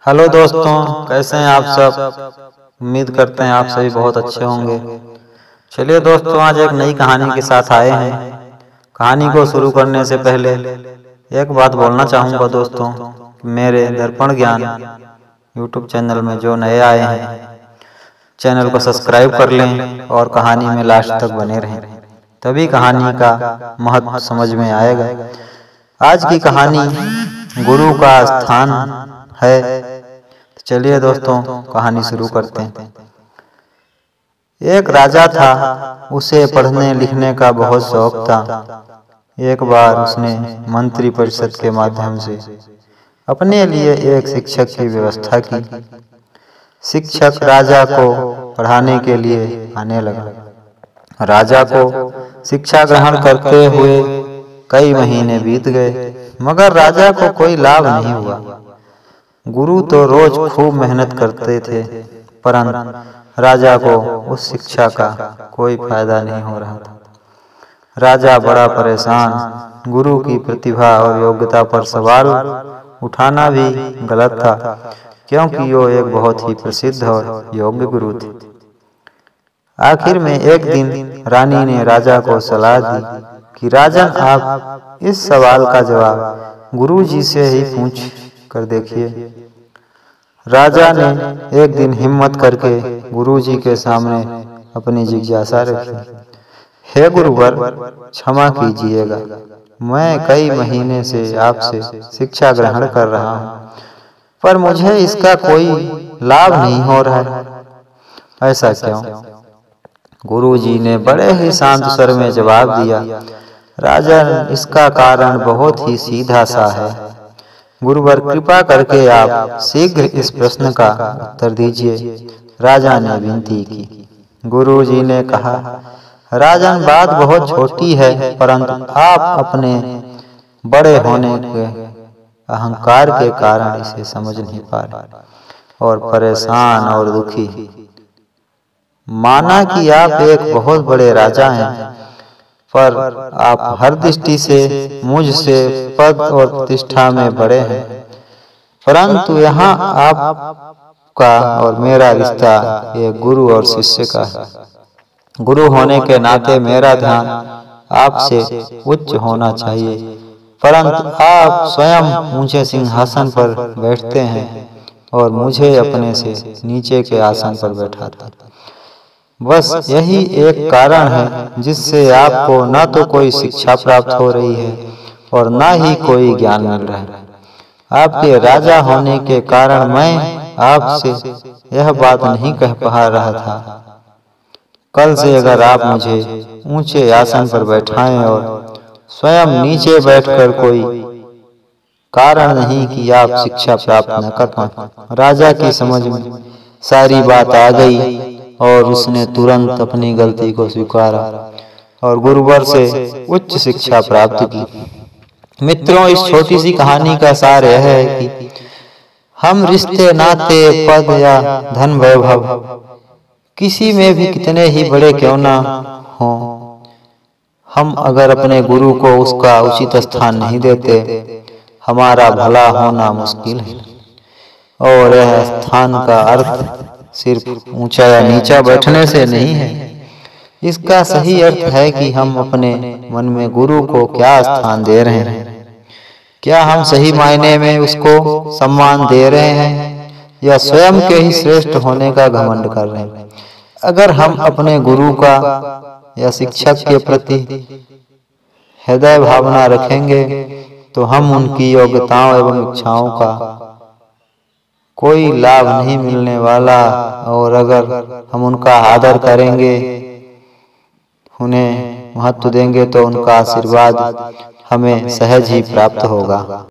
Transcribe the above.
Hello दोस्तों, कैसे हैं आप सब। उम्मीद करते हैं आप सभी बहुत अच्छे होंगे। चलिए दोस्तों, आज एक नई कहानी के साथ आए हैं। कहानी को शुरू करने से पहले एक बात बोलना चाहूँगा दोस्तों, मेरे दर्पण ज्ञान यूट्यूब चैनल में जो नए आए हैं, चैनल को सब्सक्राइब कर लें और कहानी में लास्ट तक बने रहें, तभी कहानी का महत्व समझ में आएगा। आज की कहानी गुरु का स्थान है। चलिए दोस्तों, कहानी शुरू करते हैं। एक राजा था, उसे पढ़ने लिखने का बहुत शौक था। एक बार उसने मंत्री परिषद के माध्यम से अपने लिए एक शिक्षक की व्यवस्था की। शिक्षक राजा को पढ़ाने के लिए आने लगा। राजा को शिक्षा ग्रहण करते हुए कई महीने बीत गए, मगर राजा को कोई लाभ नहीं हुआ। गुरु तो रोज खूब मेहनत करते थे, परंतु राजा को उस शिक्षा का कोई फायदा नहीं हो रहा था। राजा बड़ा परेशान। गुरु की प्रतिभा और योग्यता पर सवाल उठाना भी गलत था, क्योंकि वो एक बहुत ही प्रसिद्ध और योग्य गुरु थे। आखिर में एक दिन रानी ने राजा को सलाह दी कि राजन, आप इस सवाल का जवाब गुरु जी से ही पूछ कर देखिए। राजा ने एक दिन हिम्मत करके गुरु जी के सामने अपनी जिज्ञासा रखी। हे गुरुवर, क्षमा कीजिएगा, मैं कई महीने से आपसे शिक्षा ग्रहण कर रहा हूँ, पर मुझे इसका कोई लाभ नहीं हो रहा है। ऐसा क्यों? गुरु जी ने बड़े ही शांत स्वर में जवाब दिया, राजन, इसका कारण बहुत ही सीधा सा है। गुरुवर, कृपा करके आप शीघ्र इस प्रश्न का उत्तर दीजिए, राजा ने विनती की। गुरु जी ने कहा, राजन, बात बहुत छोटी है, परंतु आप अपने बड़े होने के अहंकार के कारण इसे समझ नहीं पा रहे और परेशान और दुखी। माना कि आप एक बहुत बड़े राजा हैं, पर आप हर दृष्टि से मुझसे पद और प्रतिष्ठा में बड़े हैं, परंतु यहाँ आपका और मेरा रिश्ता एक गुरु और शिष्य का है। गुरु होने के नाते मेरा ध्यान आपसे उच्च होना चाहिए, परंतु आप स्वयं ऊंचे सिंहासन पर बैठते हैं और मुझे अपने से नीचे के आसन पर बैठाते हैं। बस यही एक कारण है जिससे आपको न तो कोई शिक्षा प्राप्त हो रही है और न ही कोई ज्ञान मिल रहा है। आपके राजा होने के कारण मैं आपसे यह बात नहीं कह पा रहा था। कल से अगर आप मुझे ऊंचे आसन पर बैठाएं और स्वयं नीचे बैठकर कोई कारण नहीं कि आप शिक्षा प्राप्त न कर पाए। राजा की समझ में सारी बात आ गई और उसने तुरंत अपनी गलती को स्वीकारा और गुरुवर से उच्च शिक्षा प्राप्त की। मित्रों, इस छोटी सी कहानी का सार यह है कि हम रिश्ते, नाते, पद या धन वैभव किसी में भी कितने ही बड़े क्यों ना हो, हम अगर अपने गुरु को उसका उचित स्थान नहीं देते, हमारा भला होना मुश्किल है। और यह स्थान का अर्थ सिर्फ ऊंचा या नीचा बैठने से नहीं है। इसका सही अर्थ है कि हम अपने मन में गुरु को क्या स्थान दे रहे हैं। क्या हम सही मायने में उसको सम्मान दे रहे हैं या स्वयं के ही श्रेष्ठ होने का घमंड कर रहे हैं। अगर हम अपने गुरु का या शिक्षक के प्रति हृदय भावना रखेंगे तो हम उनकी योग्यताओं एवं इच्छाओं का कोई लाभ नहीं मिलने वाला, और अगर हम उनका आदर करेंगे, उन्हें महत्व देंगे, तो उनका आशीर्वाद हमें सहज ही प्राप्त होगा।